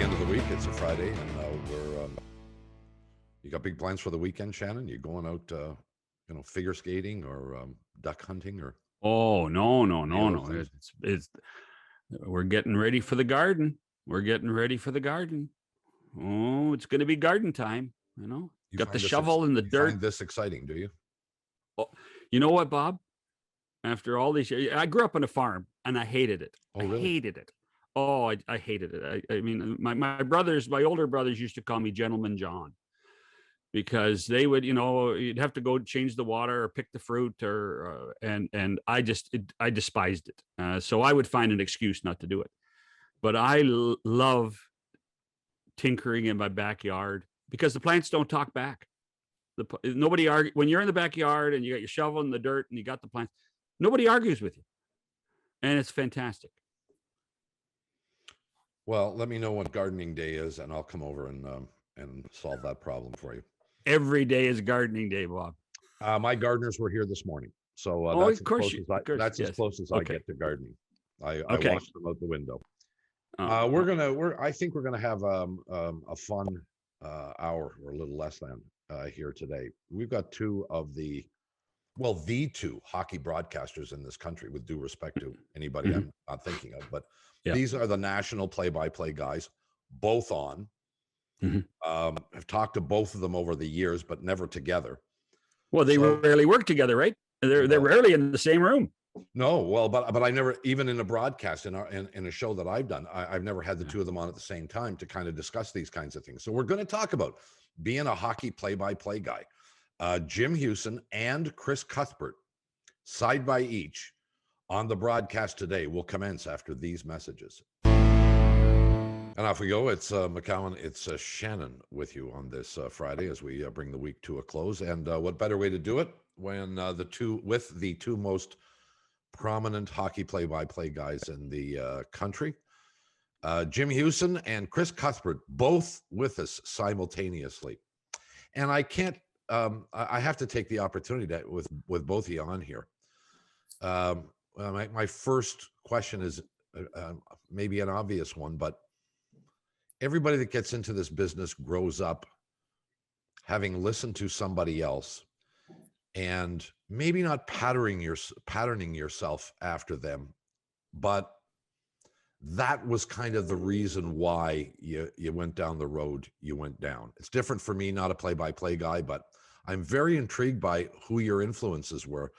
the end of the week. It's a Friday, and we're. You got big plans for the weekend, Shannon? You going out, figure skating or duck hunting or? Oh no! It's we're getting ready for the garden. We're getting ready for the garden. Oh, it's going to be garden time. You got the shovel and the dirt. You find this exciting, do you? Oh, you know what, Bob? After all these years, I grew up on a farm and I hated it. Oh, really? I hated it. Oh, I hated it. I mean, my older brothers used to call me Gentleman John because they would, you'd have to go change the water or pick the fruit and I despised it. So I would find an excuse not to do it. But I love tinkering in my backyard because the plants don't talk back. Nobody argues when you're in the backyard and you got your shovel in the dirt and you got the plants. Nobody argues with you, and it's fantastic. Well, let me know when gardening day is, and I'll come over and solve that problem for you. Every day is gardening day, Bob. My gardeners were here this morning, so that's as close as I get to gardening. I watched them out the window. I think we're gonna have a fun hour or a little less than here today. We've got two hockey broadcasters in this country, with due respect to anybody I'm not thinking of, but these are the national play-by-play guys, both on. I've talked to both of them over the years, but never together. Well, they rarely work together, right? They're rarely in the same room. No, well, but I never, even in a broadcast in a show that I've done, I've never had the two of them on at the same time to kind of discuss these kinds of things. So we're going to talk about being a hockey play-by-play guy. Jim Hughson and Chris Cuthbert, side by each, on the broadcast today, will commence after these messages. And off we go. It's McCowan. It's Shannon with you on this Friday as we bring the week to a close. And what better way to do it when the two most prominent hockey play-by-play guys in the country, Jim Hughson and Chris Cuthbert, both with us simultaneously. And I can't. I have to take the opportunity with both of you on here. My first question is maybe an obvious one, but everybody that gets into this business grows up having listened to somebody else and maybe not patterning yourself after them, but that was kind of the reason why you went down the road you went down. It's different for me, not a play-by-play guy, but I'm very intrigued by who your influences were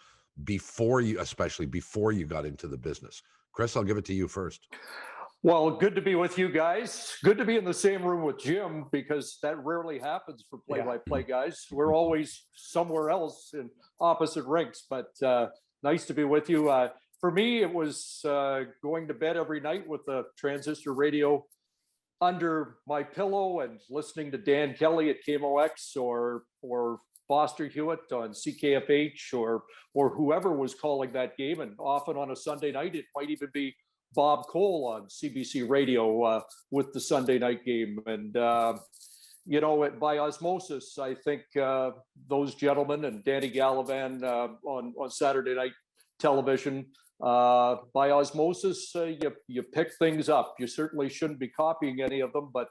especially before you got into the business. Chris, I'll give it to you first. Well, good to be with you guys. Good to be in the same room with Jim, because that rarely happens for play-by-play guys. We're always somewhere else in opposite rinks, but nice to be with you. For me, it was going to bed every night with a transistor radio under my pillow and listening to Dan Kelly at KMOX or Foster Hewitt on CKFH or whoever was calling that game. And often on a Sunday night, it might even be Bob Cole on CBC Radio with the Sunday night game. And, by osmosis, I think those gentlemen and Danny Gallivan on Saturday night television, by osmosis, you pick things up. You certainly shouldn't be copying any of them, but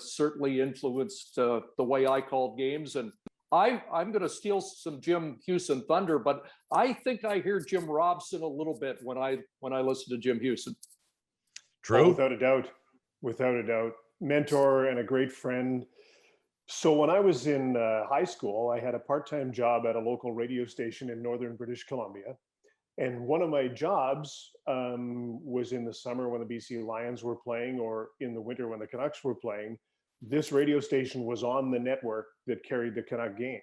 certainly influenced the way I called games. And I'm going to steal some Jim Hughson thunder, but I think I hear Jim Robson a little bit when I listen to Jim Hughson. True, oh, without a doubt, mentor and a great friend. So when I was in high school, I had a part-time job at a local radio station in northern British Columbia. And one of my jobs was in the summer when the BC Lions were playing, or in the winter when the Canucks were playing. This radio station was on the network that carried the Canuck games.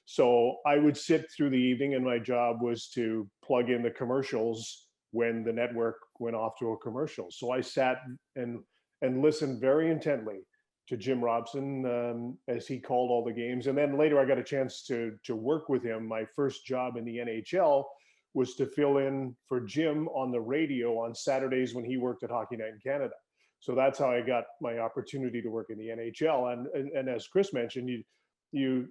So I would sit through the evening, and my job was to plug in the commercials when the network went off to a commercial. So I sat and listened very intently to Jim Robson as he called all the games. And then later I got a chance to work with him. My first job in the NHL was to fill in for Jim on the radio on Saturdays when he worked at Hockey Night in Canada. So that's how I got my opportunity to work in the NHL. And as Chris mentioned, you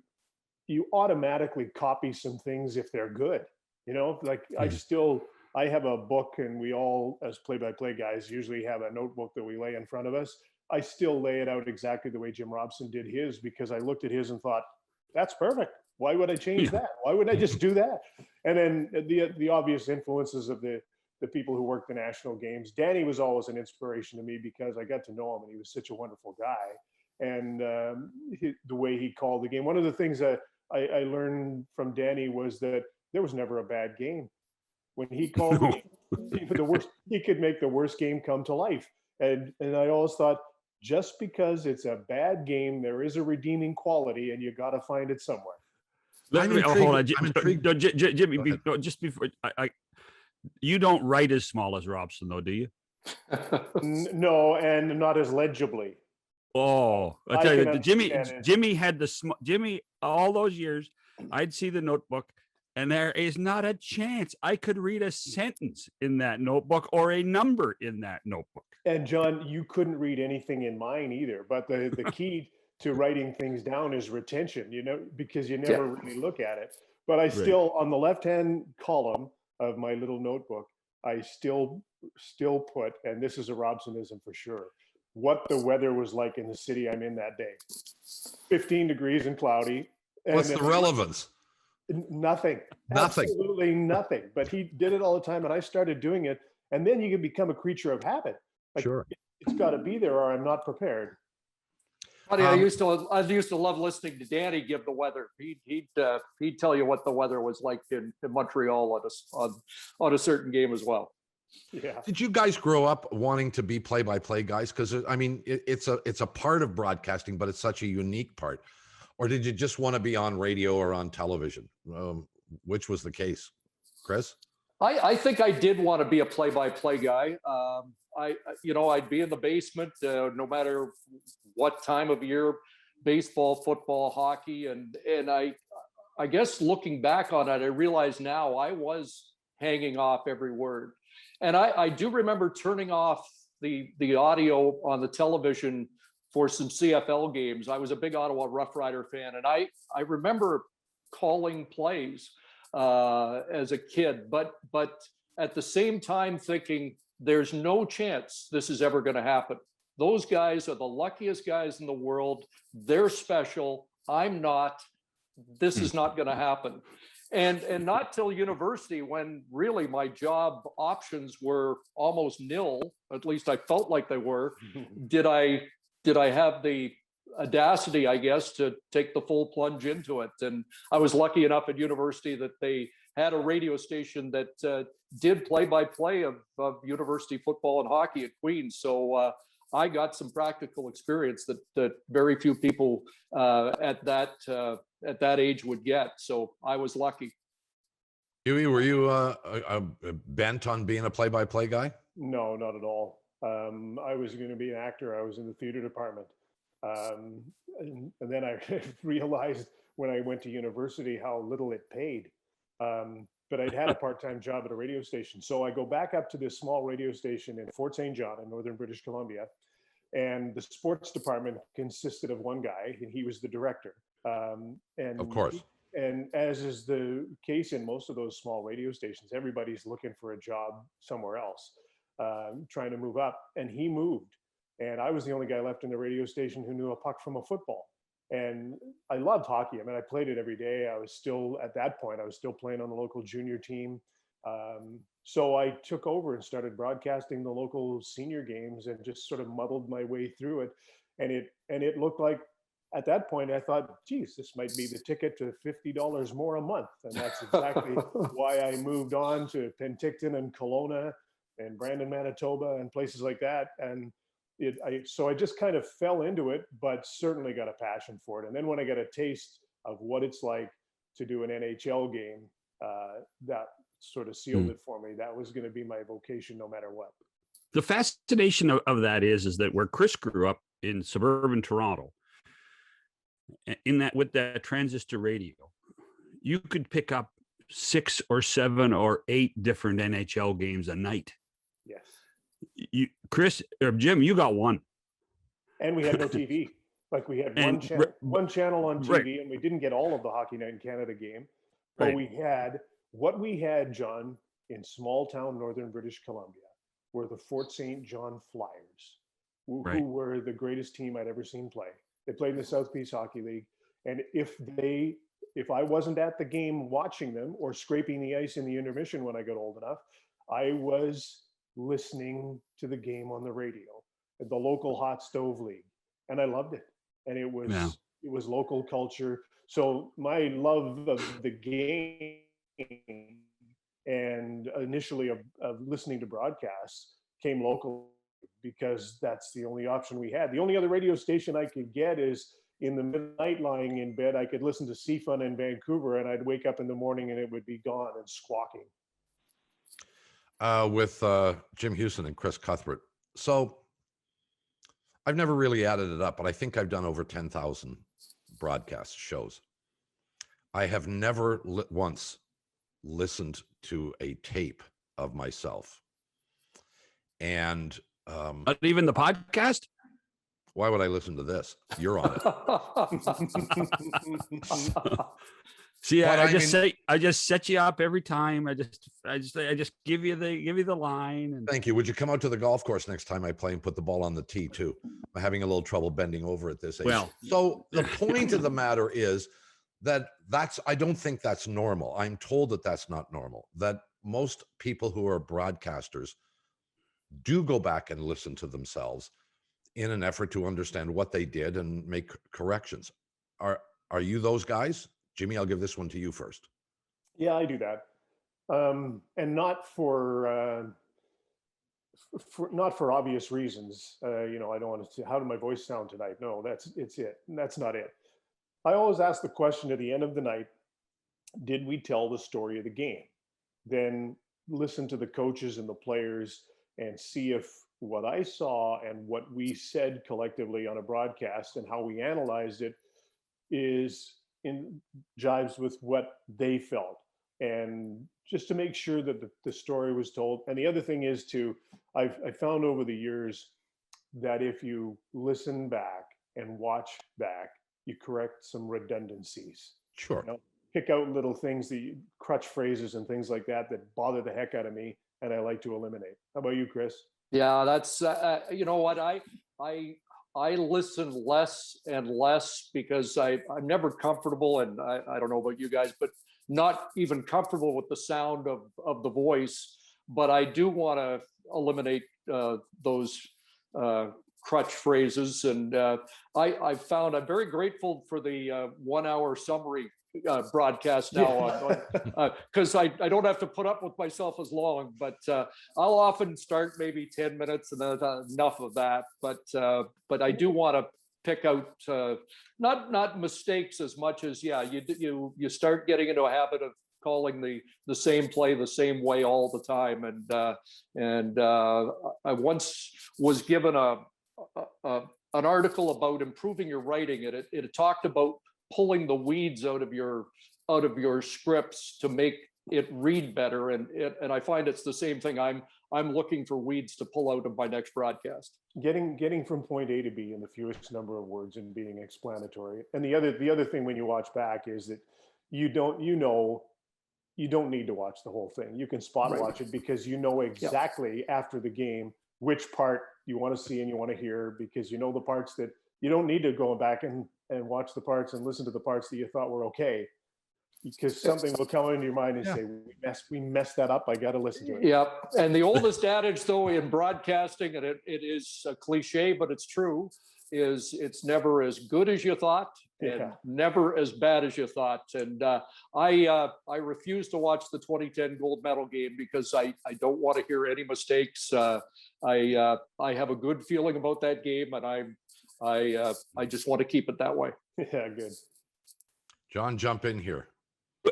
automatically copy some things if they're good. I I have a book, and we all, as play-by-play guys, usually have a notebook that we lay in front of us. I still lay it out exactly the way Jim Robson did his, because I looked at his and thought, that's perfect. Why would I change that? Why wouldn't I just do that? And then the obvious influences of the people who worked the national games. Danny was always an inspiration to me because I got to know him, and he was such a wonderful guy. And the way he called the game. One of the things that I learned from Danny was that there was never a bad game. When he called the worst, he could make the worst game come to life. And I always thought, just because it's a bad game, there is a redeeming quality, and you got to find it somewhere. Let me hold on, Jimmy. Just before you don't write as small as Robson, though, do you? No, and not as legibly. Oh, I tell you, Jimmy had Jimmy all those years. I'd see the notebook, and there is not a chance I could read a sentence in that notebook or a number in that notebook. And John, you couldn't read anything in mine either. But the key to writing things down is retention, because you never really look at it. But I still, on the left-hand column of my little notebook, I still put, and this is a Robsonism for sure, what the weather was like in the city I'm in that day. 15 degrees and cloudy. What's the relevance? Nothing. Absolutely nothing. But he did it all the time, and I started doing it. And then you can become a creature of habit. Like, sure. It's got to be there, or I'm not prepared. I used to love listening to Danny give the weather. He'd tell you what the weather was like in Montreal on a certain game as well. Yeah. Did you guys grow up wanting to be play-by-play guys? Because I mean, it's a part of broadcasting, but it's such a unique part. Or did you just want to be on radio or on television? Which was the case, Chris? I think I did want to be a play-by-play guy. I'd be in the basement no matter what time of year, baseball, football, hockey, and I guess looking back on it, I realize now I was hanging off every word. And I do remember turning off the audio on the television for some CFL games. I was a big Ottawa Rough Rider fan, and I remember calling plays as a kid, but at the same time thinking, there's no chance this is ever going to happen. Those guys are the luckiest guys in the world. They're special. I'm not. This is not going to happen. And not till university, when really my job options were almost nil, at least I felt like they were, did I have the audacity, I guess, to take the full plunge into it. And I was lucky enough at university that they had a radio station that did play-by-play of university football and hockey at Queen's. So I got some practical experience that very few people at that age would get. So I was lucky. Huey, were you bent on being a play-by-play guy? No, not at all. I was going to be an actor. I was in the theater department. And then I realized when I went to university how little it paid. But I'd had a part-time job at a radio station. So I go back up to this small radio station in Fort St. John in northern British Columbia. And the sports department consisted of one guy, and he was the director. And of course. And as is the case in most of those small radio stations, everybody's looking for a job somewhere else, trying to move up. And he moved. And I was the only guy left in the radio station who knew a puck from a football. And I loved hockey. I mean, I played it every day. I was still, at that point, I was still playing on the local junior team. So I took over and started broadcasting the local senior games and just sort of muddled my way through it. And it looked like, at that point, I thought, geez, this might be the ticket to $50 more a month. And that's exactly why I moved on to Penticton and Kelowna and Brandon, Manitoba, and places like that. And so I just kind of fell into it, but certainly got a passion for it. And then when I got a taste of what it's like to do an NHL game, that sort of sealed it for me. That was going to be my vocation no matter what. The fascination of that is that where Chris grew up in suburban Toronto, with that transistor radio, you could pick up 6 or 7 or 8 different NHL games a night. Yes. Chris or Jim, you got one. And we had no TV. Like we had one channel on TV, and we didn't get all of the Hockey Night in Canada game. But we had what we had, John, in small town northern British Columbia were the Fort St. John Flyers, who were the greatest team I'd ever seen play. They played in the South Peace Hockey League. And if I wasn't at the game watching them or scraping the ice in the intermission when I got old enough, I was listening to the game on the radio at the local hot stove league. And I loved it. And it was local culture. So my love of the game and initially of listening to broadcasts came local, because that's the only option we had. The only other radio station I could get is in the midnight, lying in bed, I could listen to CFUN in Vancouver, and I'd wake up in the morning and it would be gone and squawking. With Jim Hughson and Chris Cuthbert. So I've never really added it up, but I think I've done over 10,000 broadcast shows. I have never once listened to a tape of myself. And not even the podcast? Why would I listen to this? You're on it. See, I just set you up every time. I just give you the line. And thank you. Would you come out to the golf course next time I play and put the ball on the tee too? I'm having a little trouble bending over at this age. Well, so the point of the matter is that I don't think that's normal. I'm told that that's not normal, that most people who are broadcasters do go back and listen to themselves in an effort to understand what they did and make corrections. Are you those guys? Jimmy, I'll give this one to you first. Yeah, I do that. And not for obvious reasons. I don't want to say, how did my voice sound tonight? No, that's not it. I always ask the question at the end of the night, did we tell the story of the game? Then listen to the coaches and the players and see if what I saw and what we said collectively on a broadcast and how we analyzed it jives with what they felt, and just to make sure that the story was told. And the other thing is I found over the years that if you listen back and watch back, you correct some redundancies. Sure. Pick out little things, crutch phrases and things like that bother the heck out of me, and I like to eliminate. How about you, Chris? Yeah, that's you know what, I listen less and less because I'm never comfortable, and I don't know about you guys, but not even comfortable with the sound of the voice. But I do want to eliminate those crutch phrases, and I found I'm very grateful for the 1 hour summary broadcast now, because I don't have to put up with myself as long, but I'll often start maybe 10 minutes and then enough of that. But I do want to pick out not mistakes as much as you start getting into a habit of calling the same play the same way all the time. And I once was given an article about improving your writing, and it talked about pulling the weeds out of your scripts to make it read better, and I find it's the same thing. I'm looking for weeds to pull out of my next broadcast. Getting from point A to B in the fewest number of words and being explanatory. And the other thing when you watch back is that you don't need to watch the whole thing. You can spot watch it, because you know exactly after the game which part you want to see and you want to hear, because you know the parts that you don't need to go back and watch the parts and listen to the parts that you thought were okay, because something will come into your mind and say, we messed that up. I got to listen to it. Yep. And the oldest adage, though, in broadcasting, and it is a cliche, but it's true, is it's never as good as you thought and never as bad as you thought. And I refuse to watch the 2010 gold medal game because I don't want to hear any mistakes. I have a good feeling about that game, and I just want to keep it that way. Yeah, good. John, jump in here.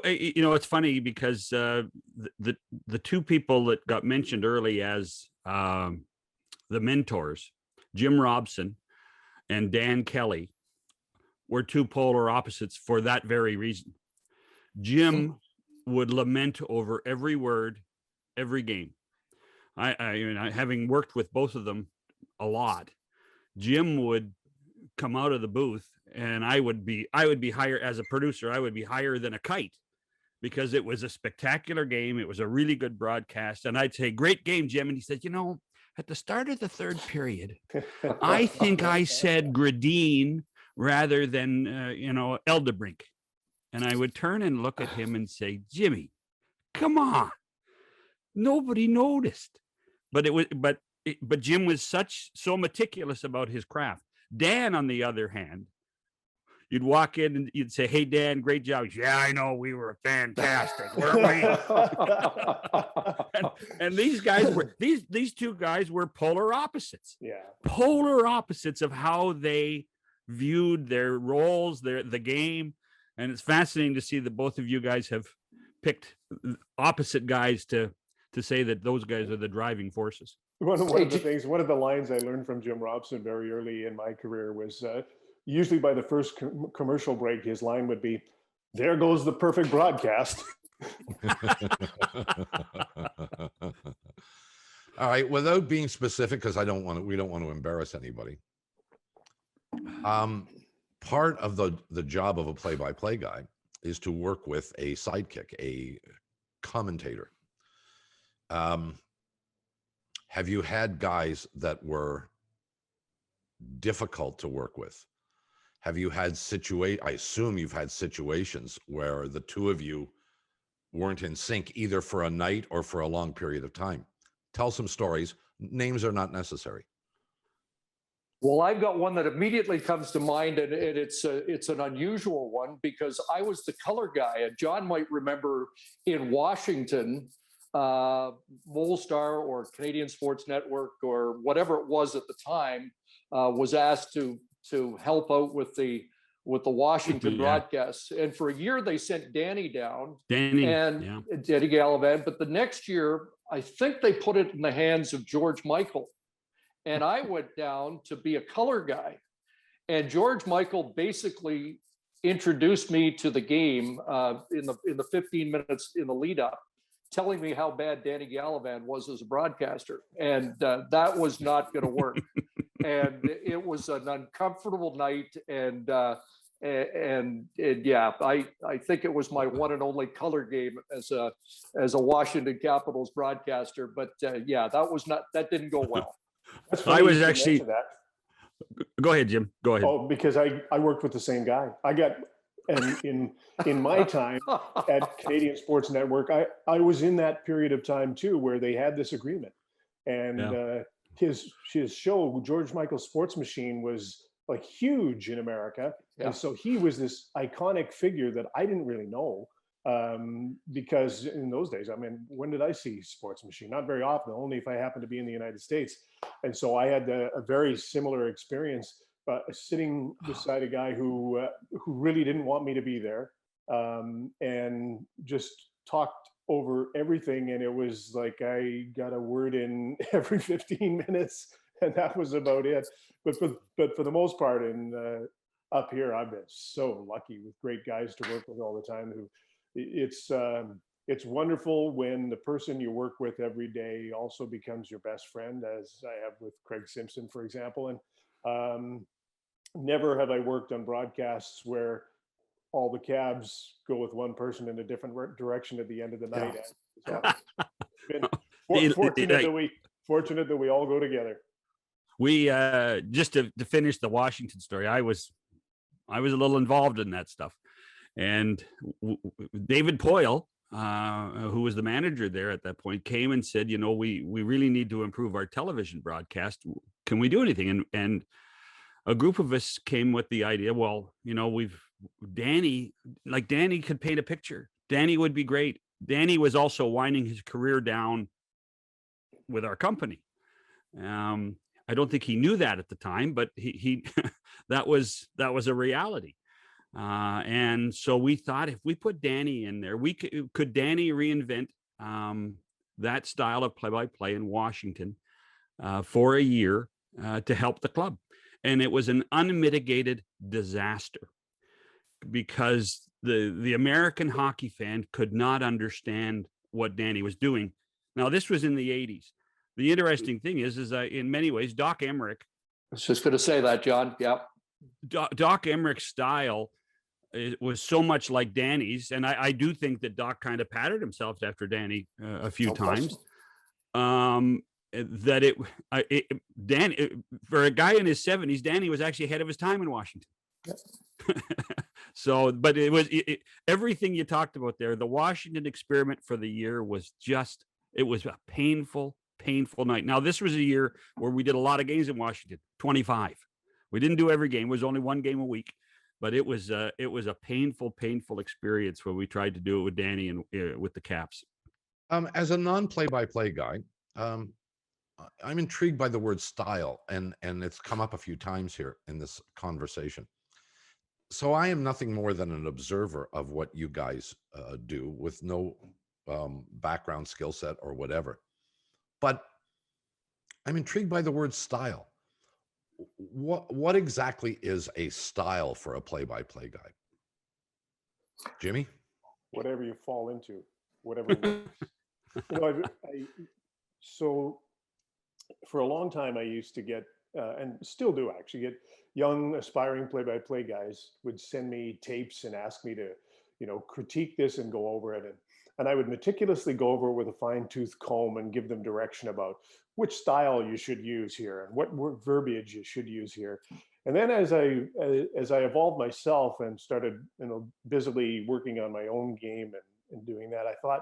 It's funny because the two people that got mentioned early as the mentors, Jim Robson and Dan Kelly, were two polar opposites for that very reason. Jim would lament over every word, every game. I having worked with both of them a lot, Jim would come out of the booth and I would be higher as a producer. I would be higher than a kite because it was a spectacular game. It was a really good broadcast. And I'd say, great game, Jim. And he said, at the start of the third period, I think I said Gradine rather than, Eldebrink. And I would turn and look at him and say, Jimmy, come on. Nobody noticed. But Jim was so meticulous about his craft. Dan, on the other hand, you'd walk in and you'd say, hey, Dan, great job. Yeah, I know, we were fantastic, weren't we? and these guys were, these two guys were polar opposites. Yeah. Polar opposites of how they viewed their roles, the game. And it's fascinating to see that both of you guys have picked opposite guys to say that those guys are the driving forces. One of the lines I learned from Jim Robson very early in my career was usually by the first commercial break, his line would be, "There goes the perfect broadcast." All right, without being specific, because we don't want to embarrass anybody. Part of the job of a play-by-play guy is to work with a sidekick, a commentator. Have you had guys that were difficult to work with? Have you had I assume you've had situations where the two of you weren't in sync either for a night or for a long period of time. Tell some stories. Names are not necessary. Well, I've got one that immediately comes to mind, and it's an unusual one because I was the color guy. And John might remember in Washington, Molestar or Canadian Sports Network or whatever it was at the time was asked to help out with the Washington broadcasts. And for a year, they sent Danny down, Danny Gallivan. But the next year, I think they put it in the hands of George Michael. And I went down to be a color guy. And George Michael basically introduced me to the game in the 15 minutes in the lead up, telling me how bad Danny Gallivan was as a broadcaster. And that was not going to work. And it was an uncomfortable night. And yeah, I think it was my one and only color game as a Washington Capitals broadcaster. But yeah, that didn't go well. I was actually that. Go ahead, Jim. Go ahead. Oh, because I worked with the same guy. And in my time at Canadian Sports Network, I was in that period of time too, where they had this agreement, and his show, George Michael's Sports Machine, was like huge in America, and so he was this iconic figure that I didn't really know, because in those days, I mean, when did I see Sports Machine? Not very often, only if I happened to be in the United States, and so I had a very similar experience. Sitting beside a guy who really didn't want me to be there, and just talked over everything, and it was like I got a word in every 15 minutes, and that was about it. But for the most part, up here, I've been so lucky with great guys to work with all the time. It's wonderful when the person you work with every day also becomes your best friend, as I have with Craig Simpson, for example, and. Never have I worked on broadcasts where all the cabs go with one person in a different direction at the end of the night. So fortunate that we all go together. We just to finish the Washington story, I was a little involved in that stuff, and David Poyle, who was the manager there at that point, came and said, we really need to improve our television broadcast. Can we do anything? And a group of us came with the idea, well, Danny could paint a picture. Danny would be great. Danny was also winding his career down with our company. I don't think he knew that at the time, but he that was a reality. And so we thought, if we put Danny in there, could Danny reinvent that style of play-by-play in Washington for a year to help the club. And it was an unmitigated disaster because the American hockey fan could not understand what Danny was doing. Now, this was in the 80s. The interesting thing is in many ways, Doc Emmerich. I was just going to say that, John. Yeah. Doc Emmerich's style it was so much like Danny's, and I do think that Doc kind of patted himself after Danny a few times. That Danny, for a guy in his 70s, Danny was actually ahead of his time in Washington. So, but it was everything you talked about there. The Washington experiment for the year was just, it was a painful night. Now, this was a year where we did a lot of games in Washington, 25. We didn't do every game. It was only one game a week, but it was a painful experience where we tried to do it with Danny and with the Caps. As a non-play-by-play guy, I'm intrigued by the word style, and it's come up a few times here in this conversation. So I am nothing more than an observer of what you guys do with no background skill set or whatever. But I'm intrigued by the word style. What exactly is a style for a play-by-play guy? Jimmy? Whatever you fall into, whatever works. So for a long time, I used to get, and still do actually, get young aspiring play-by-play guys would send me tapes and ask me to, critique this and go over it. And I would meticulously go over it with a fine-tooth comb and give them direction about which style you should use here and what verbiage you should use here. And then as I evolved myself and started, busily working on my own game and doing that, I thought,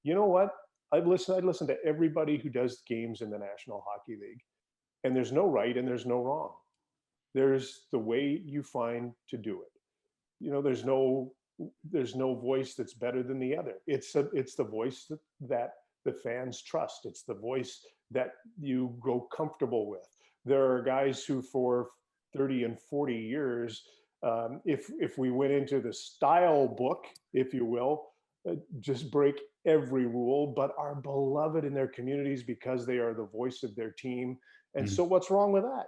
you know what? I'd listen to everybody who does games in the National Hockey League, and there's no right and there's no wrong. There's the way you find to do it. There's no voice that's better than the other. It's the voice that the fans trust. It's the voice that you grow comfortable with. There are guys who for 30 and 40 years, if we went into the style book, if you will, just break every rule, but are beloved in their communities because they are the voice of their team. And so what's wrong with that?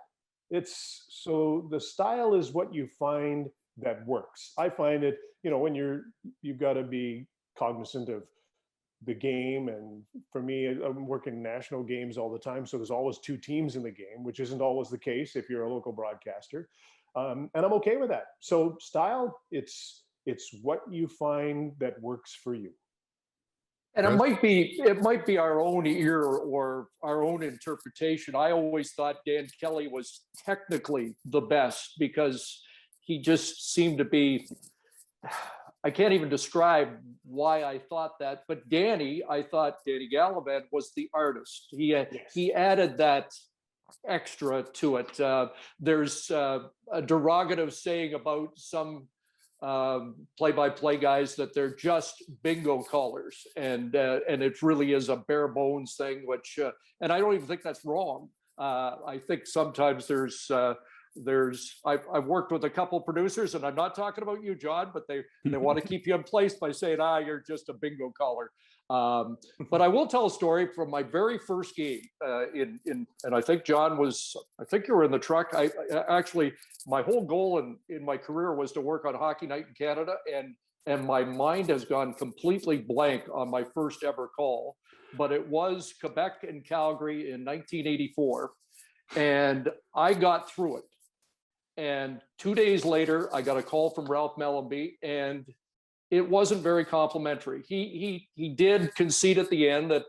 So the style is what you find that works. I find it, when you've got to be cognizant of the game. And for me, I'm working national games all the time. So there's always two teams in the game, which isn't always the case if you're a local broadcaster. And I'm okay with that. So style, it's what you find that works for you. And it might be our own ear or our own interpretation. I always thought Dan Kelly was technically the best because he just seemed to be, I can't even describe why I thought that, but I thought Danny Gallivan was the artist. He added that extra to it. There's a derogative saying about some play-by-play guys that they're just bingo callers, and it really is a bare bones thing, which and I don't even think that's wrong. I think sometimes I've worked with a couple producers, and I'm not talking about you, John, but they want to keep you in place by saying, you're just a bingo caller. But I will tell a story from my very first game and I think John I think you were in the truck. I actually, my whole goal in my career was to work on Hockey Night in Canada, and my mind has gone completely blank on my first ever call, but it was Quebec and Calgary in 1984, and I got through it. And 2 days later, I got a call from Ralph Mellenby, and it wasn't very complimentary. He did concede at the end that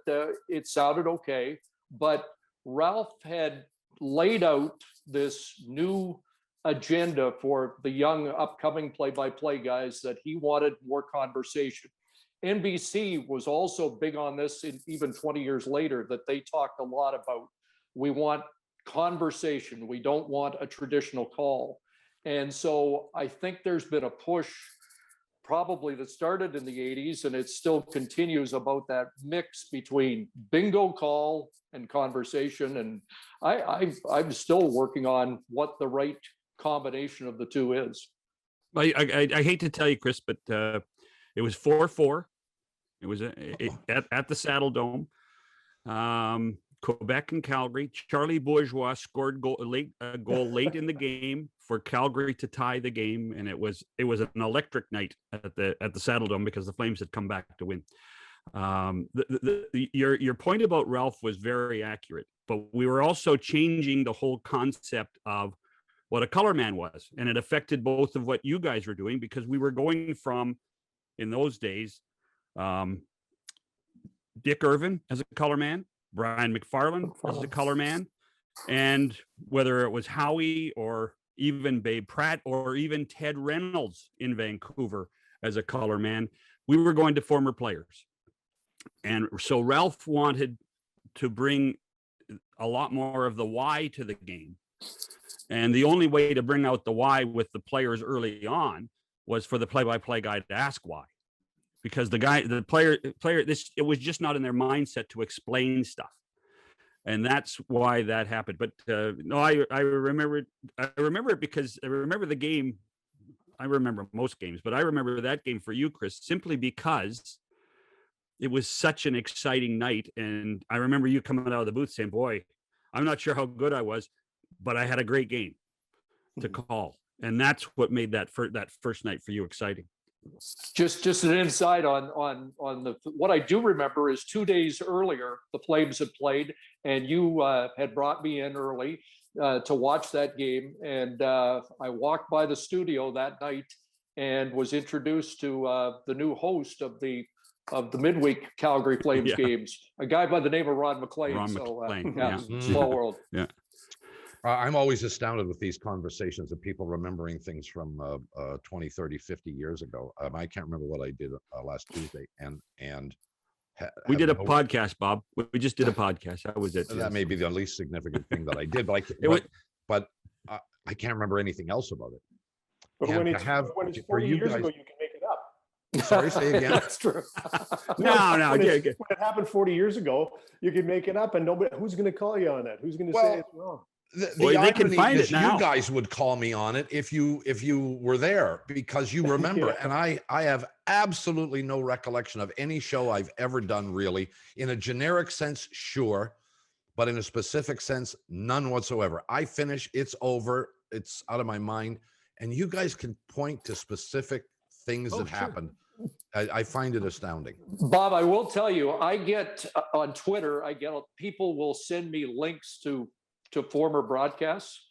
it sounded okay, but Ralph had laid out this new agenda for the young upcoming play-by-play guys that he wanted more conversation. NBC was also big on this, even 20 years later, that they talked a lot about, we want conversation. We don't want a traditional call. And so I think there's been a push probably that started in the 80s, and it still continues, about that mix between bingo call and conversation. And I'm still working on what the right combination of the two is. I hate to tell you, Chris, but it was 4-4. It was at the Saddle Dome. Quebec and Calgary. Charlie Bourgeois scored a goal late in the game for Calgary to tie the game, and it was an electric night at the Saddle Dome because the Flames had come back to win. Your point about Ralph was very accurate, but we were also changing the whole concept of what a color man was. And it affected both of what you guys were doing, because we were going from, in those days, Dick Irvin as a color man, Brian McFarland as a color man, and whether it was Howie or even Babe Pratt or even Ted Reynolds in Vancouver as a color man, we were going to former players. And so Ralph wanted to bring a lot more of the why to the game. And the only way to bring out the why with the players early on was for the play-by-play guy to ask why. Because the player, it was just not in their mindset to explain stuff. And that's why that happened. But no, I remember it because I remember the game. I remember most games, but I remember that game for you, Chris, simply because it was such an exciting night. And I remember you coming out of the booth saying, boy, I'm not sure how good I was, but I had a great game to call. And that's what made that first night for you exciting. Just an insight on what I do remember is 2 days earlier, the Flames had played, and you had brought me in early to watch that game. And I walked by the studio that night and was introduced to the new host of the midweek Calgary Flames games, a guy by the name of Ron McLean. Small world. Yeah. I'm always astounded with these conversations of people remembering things from 20, 30, 50 years ago. I can't remember what I did last Tuesday. And we did a podcast, Bob. We just did a podcast. That was it. That may be the least significant thing that I did, but I can't remember anything else about it. But when it's 40 years ago, you can make it up. Sorry, say again. That's true. No. When it happened 40 years ago, you can make it up, and nobody. Who's going to call you on it? Who's going to say it's wrong? They can find it now. You guys would call me on it if you were there, because you remember. And I have absolutely no recollection of any show I've ever done, really. In a generic sense, sure, but in a specific sense, none whatsoever. I finish, it's over, it's out of my mind, and you guys can point to specific things that happened. I find it astounding. Bob, I will tell you, I get on Twitter, people will send me links to former broadcasts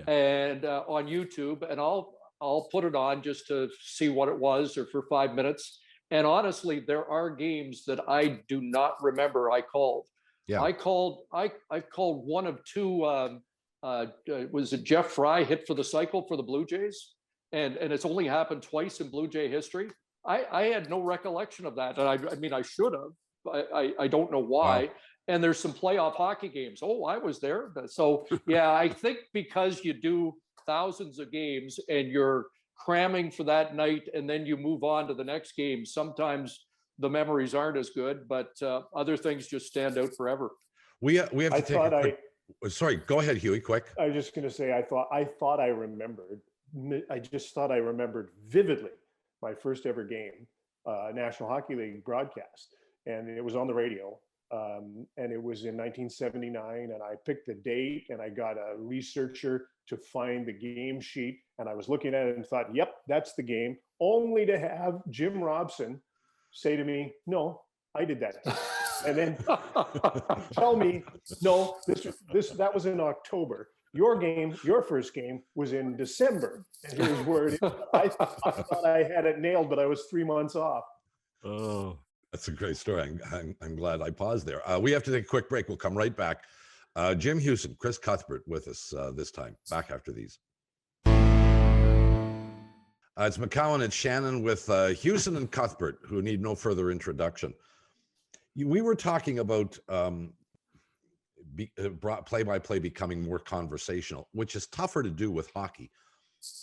and on YouTube, and I'll put it on just to see what it was, or for 5 minutes. And honestly, there are games that I do not remember I called. Yeah. I called one of two, was it Jeff Fry hit for the cycle for the Blue Jays? And it's only happened twice in Blue Jay history. I had no recollection of that. And I mean, I should have. I don't know why. Wow. And there's some playoff hockey games. Oh, I was there. So yeah, I think because you do thousands of games and you're cramming for that night, and then you move on to the next game, sometimes the memories aren't as good, but other things just stand out forever. We have to take a quick, sorry, go ahead, Huey, quick. I was just going to say, I thought I remembered. I just thought I remembered vividly my first ever game, National Hockey League broadcast, and it was on the radio. And it was in 1979, and I picked the date, and I got a researcher to find the game sheet, and I was looking at it and thought, yep, that's the game, only to have Jim Robson say to me, no, I did that. And then tell me, no, that was in October. Your first game was in December. And here's where it is. I thought I had it nailed, but I was 3 months off. Oh. That's a great story. I'm glad I paused there. We have to take a quick break. We'll come right back. Jim Hughson, Chris Cuthbert with us this time. Back after these. It's McCowan and Shannon with Hughson and Cuthbert, who need no further introduction. We were talking about play-by-play becoming more conversational, which is tougher to do with hockey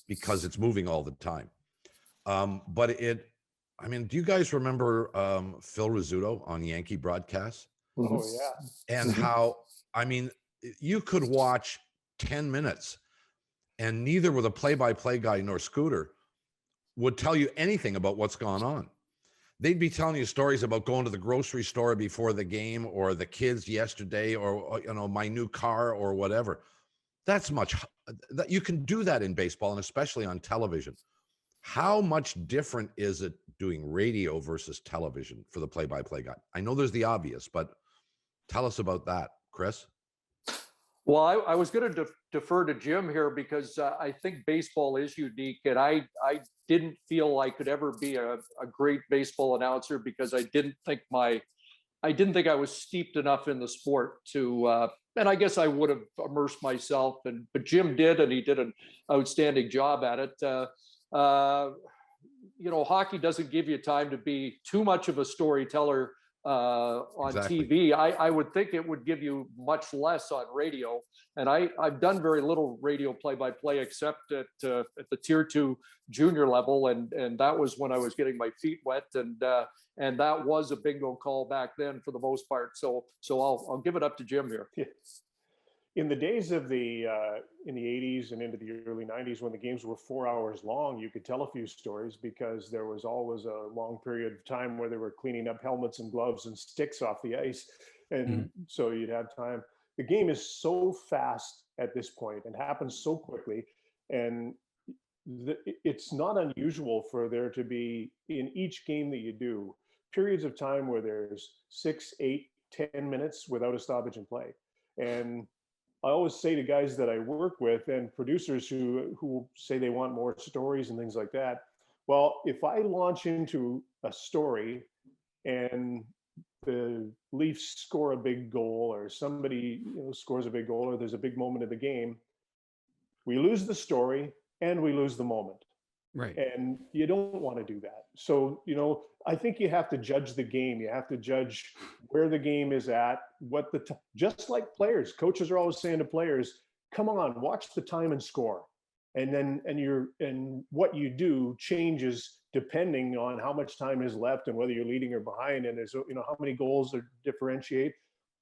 because it's moving all the time. Do you guys remember Phil Rizzuto on Yankee broadcasts? Oh, yeah. And how, you could watch 10 minutes and neither with a play-by-play guy nor Scooter would tell you anything about what's gone on. They'd be telling you stories about going to the grocery store before the game, or the kids yesterday, or my new car, or whatever. You can do that in baseball, and especially on television. How much different is it doing radio versus television for the play-by-play guy? I know there's the obvious, but tell us about that, Chris. Well, I was going to defer to Jim here because I think baseball is unique, and I didn't feel I could ever be a great baseball announcer because I didn't think I was steeped enough in the sport to, and I guess I would have immersed myself. But Jim did, and he did an outstanding job at it. Hockey doesn't give you time to be too much of a storyteller on Exactly. TV. I would think it would give you much less on radio. And I've done very little radio play-by-play except at the tier 2 junior level, and that was when I was getting my feet wet, and that was a bingo call back then for the most part. So I'll give it up to Jim here. Yeah. In the days of in the 80s and into the early 90s, when the games were 4 hours long, you could tell a few stories because there was always a long period of time where they were cleaning up helmets and gloves and sticks off the ice. And so you'd have time. The game is so fast at this point and happens so quickly. And it's not unusual for there to be, in each game that you do, periods of time where there's 6, 8, 10 minutes without a stoppage in play. And I always say to guys that I work with and producers who say they want more stories and things like that, well, if I launch into a story and the Leafs score a big goal, or somebody scores a big goal, or there's a big moment of the game, we lose the story and we lose the moment. Right. And you don't want to do that. So, I think you have to judge the game. You have to judge where the game is at, just like players. Coaches are always saying to players, come on, watch the time and score. And what you do changes depending on how much time is left and whether you're leading or behind. And there's, how many goals are differentiate.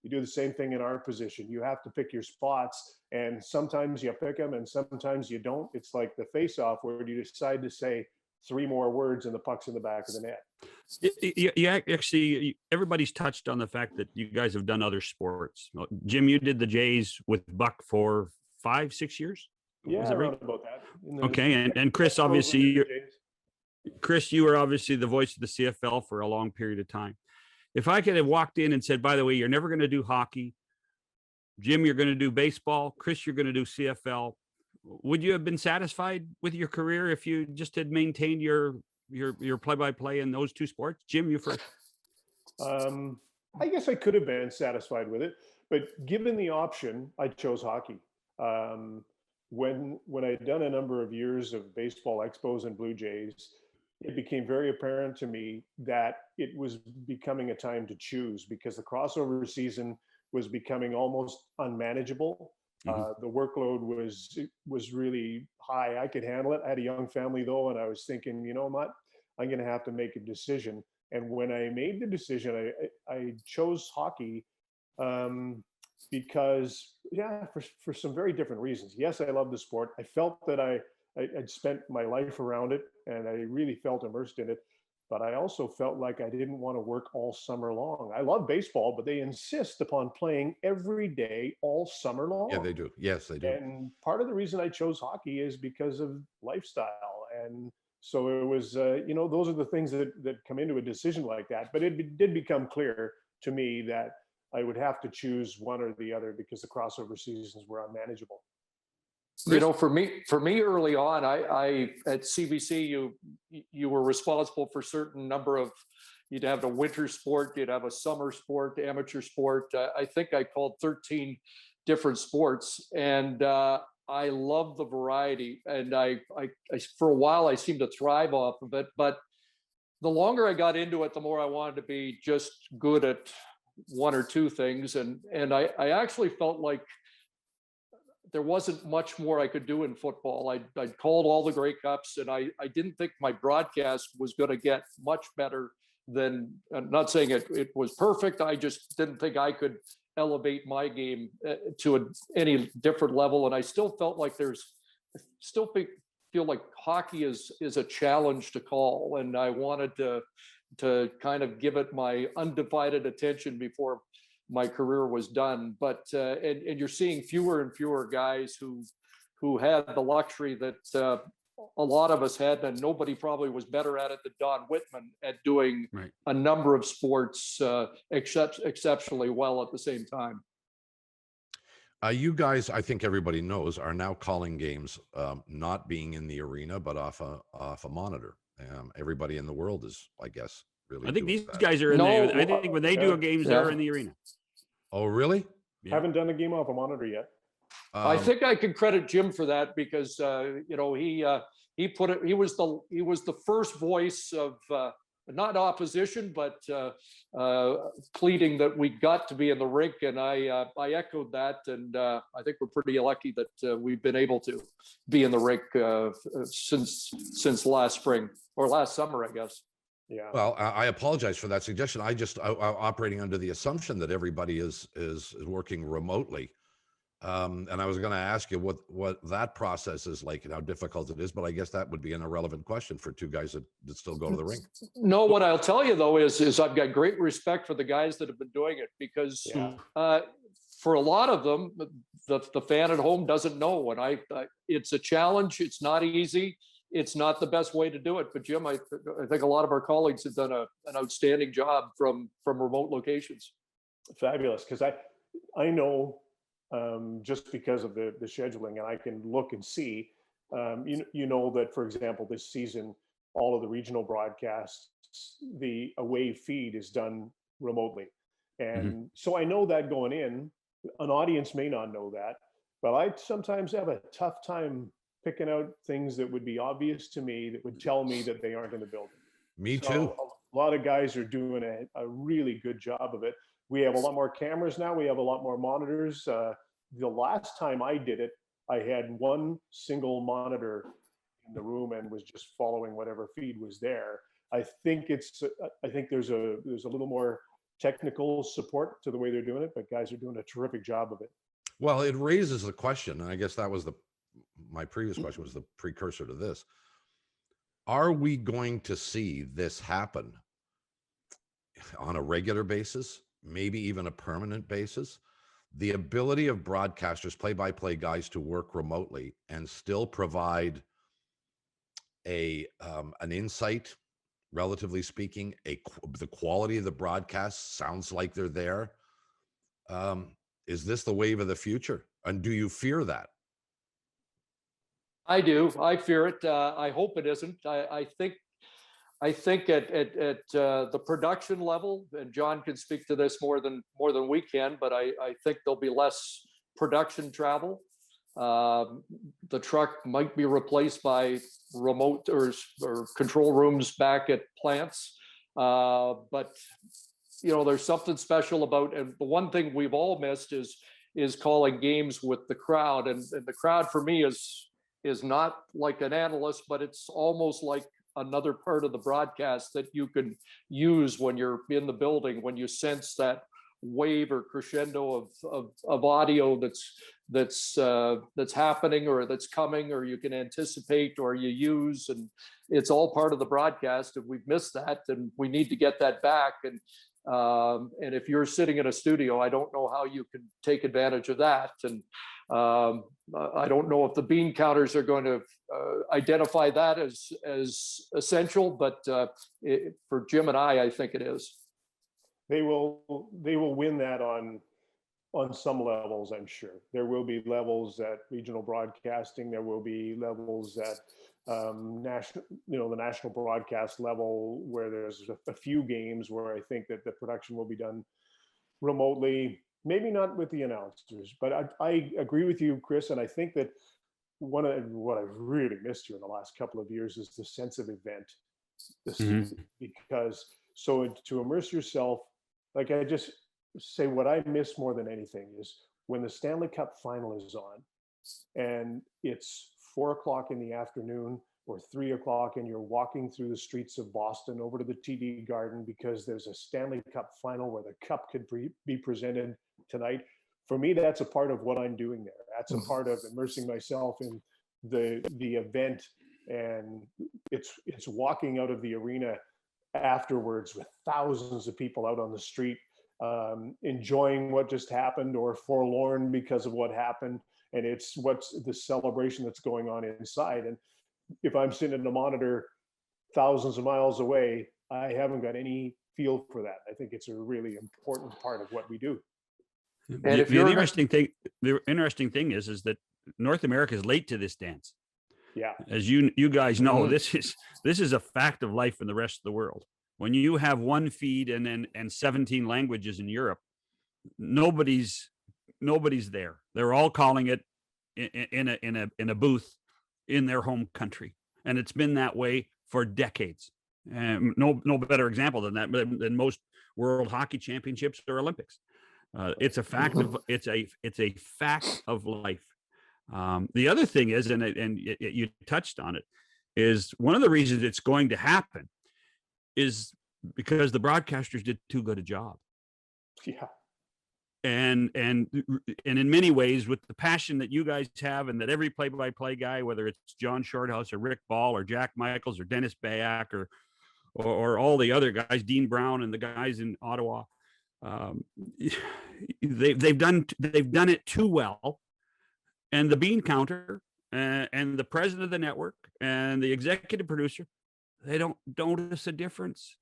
You do the same thing in our position. You have to pick your spots, and sometimes you pick them and sometimes you don't. It's like the face-off where you decide to say 3 more words and the puck's in the back of the net. Yeah, actually, everybody's touched on the fact that you guys have done other sports. Jim, you did the Jays with Buck for 5-6 years. Yeah, right? around about that. Okay, and Chris, obviously, Chris, you were obviously the voice of the CFL for a long period of time. If I could have walked in and said, by the way, you're never going to do hockey, Jim, you're going to do baseball, Chris, you're going to do CFL, would you have been satisfied with your career if you just had maintained your play-by-play in those 2 sports? Jim, you first. I guess I could have been satisfied with it, but given the option, I chose hockey. When I'd done a number of years of baseball expos and Blue Jays, it became very apparent to me that it was becoming a time to choose because the crossover season was becoming almost unmanageable. The workload was really high. I could handle it. I had a young family though, and I was thinking, what? I'm going to have to make a decision. And when I made the decision, I chose hockey because, for some very different reasons. Yes, I love the sport. I felt that I'd spent my life around it, and I really felt immersed in it. But I also felt like I didn't want to work all summer long. I love baseball, but they insist upon playing every day all summer long. Yeah, they do. Yes, they do. And part of the reason I chose hockey is because of lifestyle. And so it was, those are the things that come into a decision like that. But it did become clear to me that I would have to choose one or the other because the crossover seasons were unmanageable. For me early on, I at CBC, you were responsible for a certain number of, you'd have a winter sport, you'd have a summer sport, amateur sport. I think I called 13 different sports, and I love the variety. And I for a while I seemed to thrive off of it, but the longer I got into it, the more I wanted to be just good at 1 or 2 things, and I actually felt like there wasn't much more I could do in football. I'd called all the Grey Cups, and I didn't think my broadcast was going to get much better than, I'm not saying it was perfect. I just didn't think I could elevate my game to any different level. And I still felt like feel like hockey is a challenge to call. And I wanted to kind of give it my undivided attention before my career was done. But and you're seeing fewer and fewer guys who had the luxury that a lot of us had, and nobody probably was better at it than Don Whitman at doing a number of sports exceptionally well at the same time. You guys, I think everybody knows, are now calling games not being in the arena, but off a monitor. Everybody in the world is, I guess, really I think doing these that. guys are in No, there. I think when they do a games, they're in the arena. Oh, really? Yeah. Haven't done a game off a monitor yet. I think I can credit Jim for that because you know he put it. He was the first voice of not opposition, but pleading that we got to be in the rink, and I echoed that, and I think we're pretty lucky that we've been able to be in the rink since last spring or last summer, I guess. Yeah. Well, I apologize for that suggestion. I'm operating under the assumption that everybody is working remotely. And I was going to ask you what that process is like and how difficult it is, but I guess that would be an irrelevant question for two guys that still go to the rink. No, what I'll tell you though is I've got great respect for the guys that have been doing it because for a lot of them, the fan at home doesn't know, and it's a challenge. It's not easy. It's not the best way to do it. But Jim, I think a lot of our colleagues have done an outstanding job from remote locations. Fabulous, because I know. Just because of the scheduling, and I can look and see, you know that, for example, this season, all of the regional broadcasts, the away feed is done remotely. And so I know that going in, an audience may not know that, but I sometimes have a tough time picking out things that would be obvious to me that would tell me that they aren't in the building. Me too. A lot of guys are doing a really good job of it. We have a lot more cameras now. We have a lot more monitors. The last time I did it, I had one single monitor in the room and was just following whatever feed was there. I think there's a little more technical support to the way they're doing it, but guys are doing a terrific job of it. Well, it raises the question, and I guess that was my previous question was the precursor to this. Are we going to see this happen on a regular basis, maybe even a permanent basis? The ability of broadcasters, play-by-play guys, to work remotely and still provide an insight, relatively speaking, the quality of the broadcast sounds like they're there. Is this the wave of the future? And do you fear that? I do. I fear it. I hope it isn't. I think at the production level, and John can speak to this more than we can, but I think there'll be less production travel. The truck might be replaced by remote or control rooms back at plants. But you know, there's something special about, and the one thing we've all missed is calling games with the crowd, and the crowd for me is not like an analyst, but it's almost like another part of the broadcast that you can use when you're in the building, when you sense that wave or crescendo of audio that's happening or that's coming, or you can anticipate or you use, and it's all part of the broadcast, and we've missed that, and we need to get that back. And if you're sitting in a studio, I don't know how you can take advantage of that. And I don't know if the bean counters are going to identify that as essential, but for Jim and I think it is. They will win that on some levels. I'm sure there will be levels at regional broadcasting. There will be levels at national, the national broadcast level, where there's a few games where I think that the production will be done remotely. Maybe not with the announcers, but I agree with you, Chris. And I think that what I've really missed here in the last couple of years is the sense of event. Because to immerse yourself, like I just say, what I miss more than anything is when the Stanley Cup final is on and it's 4:00 in the afternoon or 3:00 and you're walking through the streets of Boston over to the TD Garden because there's a Stanley Cup final where the cup could be presented tonight. For me, that's a part of what I'm doing there. That's a part of immersing myself in the event, and it's walking out of the arena afterwards with thousands of people out on the street, enjoying what just happened or forlorn because of what happened. And it's what's the celebration that's going on inside. And if I'm sitting in a monitor thousands of miles away, I haven't got any feel for that. I think it's a really important part of what we do. And if you're the interesting thing is that North America is late to this dance. Yeah. As you guys know, this is a fact of life in the rest of the world. When you have one feed and 17 languages in Europe, nobody's there. They're all calling it in a booth in their home country, and it's been that way for decades. No better example than most World Hockey Championships or Olympics. It's a fact of it's a fact of life. The other thing is, and you touched on it, is one of the reasons it's going to happen is because the broadcasters did too good a job. Yeah. And in many ways, with the passion that you guys have, and that every play-by-play guy, whether it's John Shorthouse or Rick Ball or Jack Michaels or Dennis Bayak or all the other guys, Dean Brown and the guys in Ottawa, they've done it too well. And the bean counter and the president of the network and the executive producer, they don't notice a difference.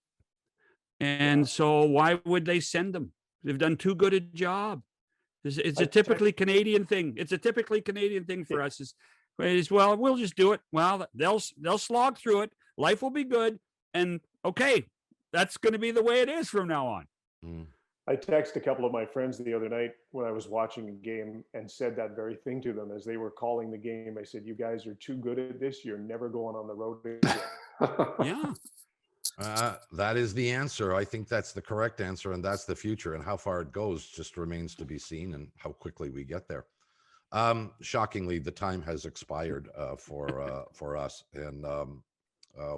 And so why would they send them? They've done too good a job. It's a typically Canadian thing. It's a typically Canadian thing for us. Is well, we'll just do it. Well, they'll slog through it. Life will be good. And okay, that's going to be the way it is from now on. I texted a couple of my friends the other night when I was watching a game and said that very thing to them as they were calling the game. I said, "You guys are too good at this. You're never going on the road again." Yeah. That is the answer. I think that's the correct answer, and that's the future. And how far it goes just remains to be seen, and how quickly we get there. Shockingly, the time has expired for us, and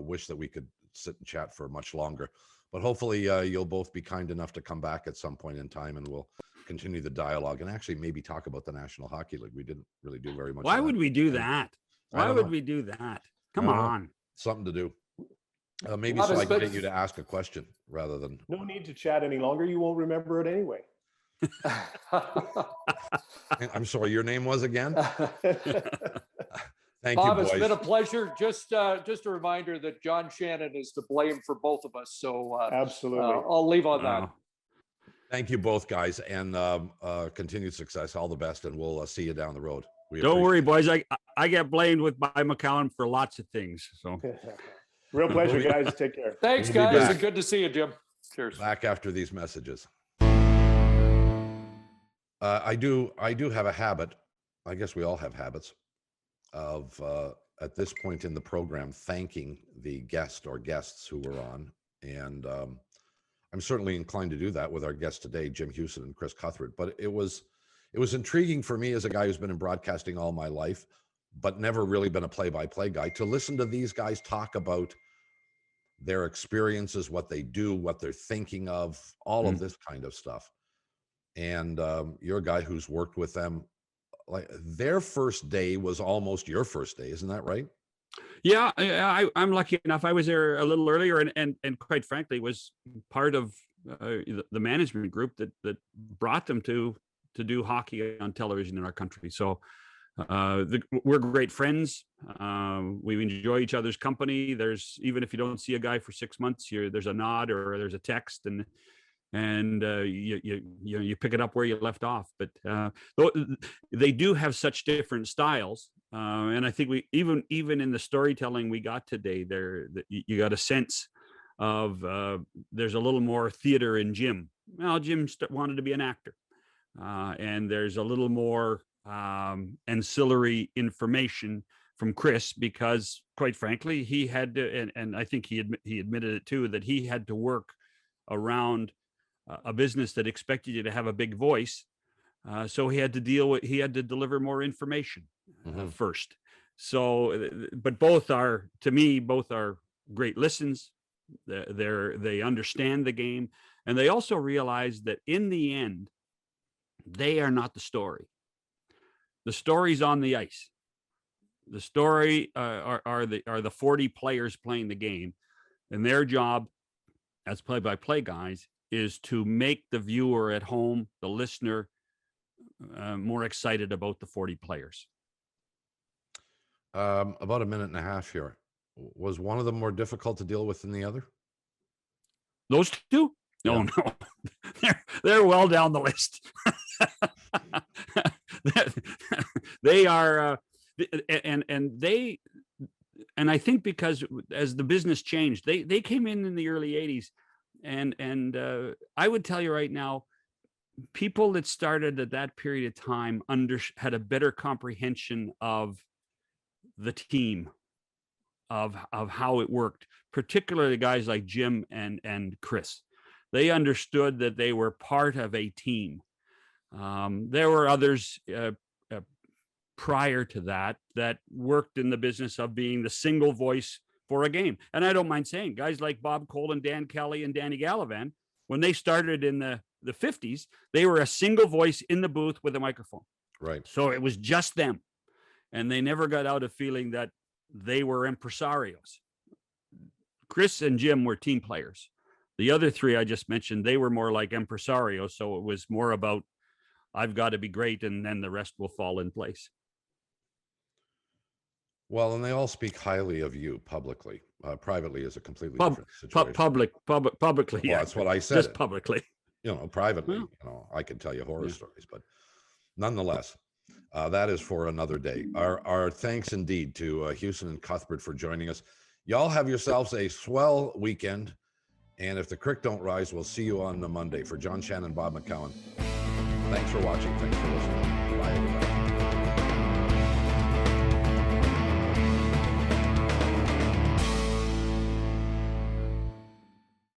wish that we could sit and chat for much longer. But hopefully, you'll both be kind enough to come back at some point in time, and we'll continue the dialogue and actually maybe talk about the National Hockey League. We didn't really do very much. Why would we do that? Why would we do that? Come on. Something to do. Maybe so I can get you to ask a question rather than. No need to chat any longer. You won't remember it anyway. I'm sorry, your name was again? Thank Bob, you, boys. it's been a pleasure. Just a reminder that John Shannon is to blame for both of us. So absolutely, I'll leave on that. Thank you both, guys, and continued success. All the best, and we'll see you down the road. Don't worry, boys. I get blamed by McCowan for lots of things. So. Real pleasure, guys. Take care. Thanks, guys. And good to see you, Jim. Cheers. Back after these messages. I do have a habit. I guess we all have habits of at this point in the program thanking the guest or guests who were on, and I'm certainly inclined to do that with our guests today, Jim Hughson and Chris Cuthbert. But it was intriguing for me as a guy who's been in broadcasting all my life, but never really been a play-by-play guy, to listen to these guys talk about their experiences, what they do, what they're thinking of, all of this kind of stuff. And you're a guy who's worked with them. Like, their first day was almost your first day, isn't that right? Yeah, I'm lucky enough. I was there a little earlier, and quite frankly, was part of the management group that brought them to do hockey on television in our country. So we're great friends. We enjoy each other's company. There's, even if you don't see a guy for 6 months, there's a nod or there's a text, and you pick it up where you left off. But they do have such different styles, and I think we even in the storytelling we got today, there you got a sense of there's a little more theater in Jim. Well, Jim wanted to be an actor, and there's a little more ancillary information from Chris, because quite frankly, he had to, and I think he admitted it too, that he had to work around a business that expected you to have a big voice. So he had to deliver more information first. So, but both are great listens. They understand the game, and they also realize that in the end, they are not the story. The story's on the ice. The story are the 40 players playing the game, and their job as play-by-play guys is to make the viewer at home, the listener, more excited about the 40 players. About a minute and a half here. Was one of them more difficult to deal with than the other? Those two? No, no, they're well down the list. They are, and I think because as the business changed, they came in the early 80s, and I would tell you right now, people that started at that period of time had a better comprehension of the team, of how it worked, particularly guys like Jim and Chris. They understood that they were part of a team. There were others prior to that worked in the business of being the single voice for a game. And I don't mind saying, guys like Bob Cole and Dan Kelly and Danny Gallivan, when they started in the 50s, they were a single voice in the booth with a microphone. Right. So it was just them. And they never got out of feeling that they were impresarios. Chris and Jim were team players. The other three I just mentioned, they were more like impresarios. So it was more about, I've got to be great, and then the rest will fall in place. Well, and they all speak highly of you publicly. Privately is a completely different situation. Publicly. Well, Yeah. that's what I said. Just publicly. Privately, I can tell you horror stories, but nonetheless, that is for another day. Our thanks indeed to Hughson and Cuthbert for joining us. Y'all have yourselves a swell weekend. And if the creek don't rise, we'll see you on the Monday. For John Shannon, Bob McCowan, thanks for watching. Thanks for listening. Bye, everybody.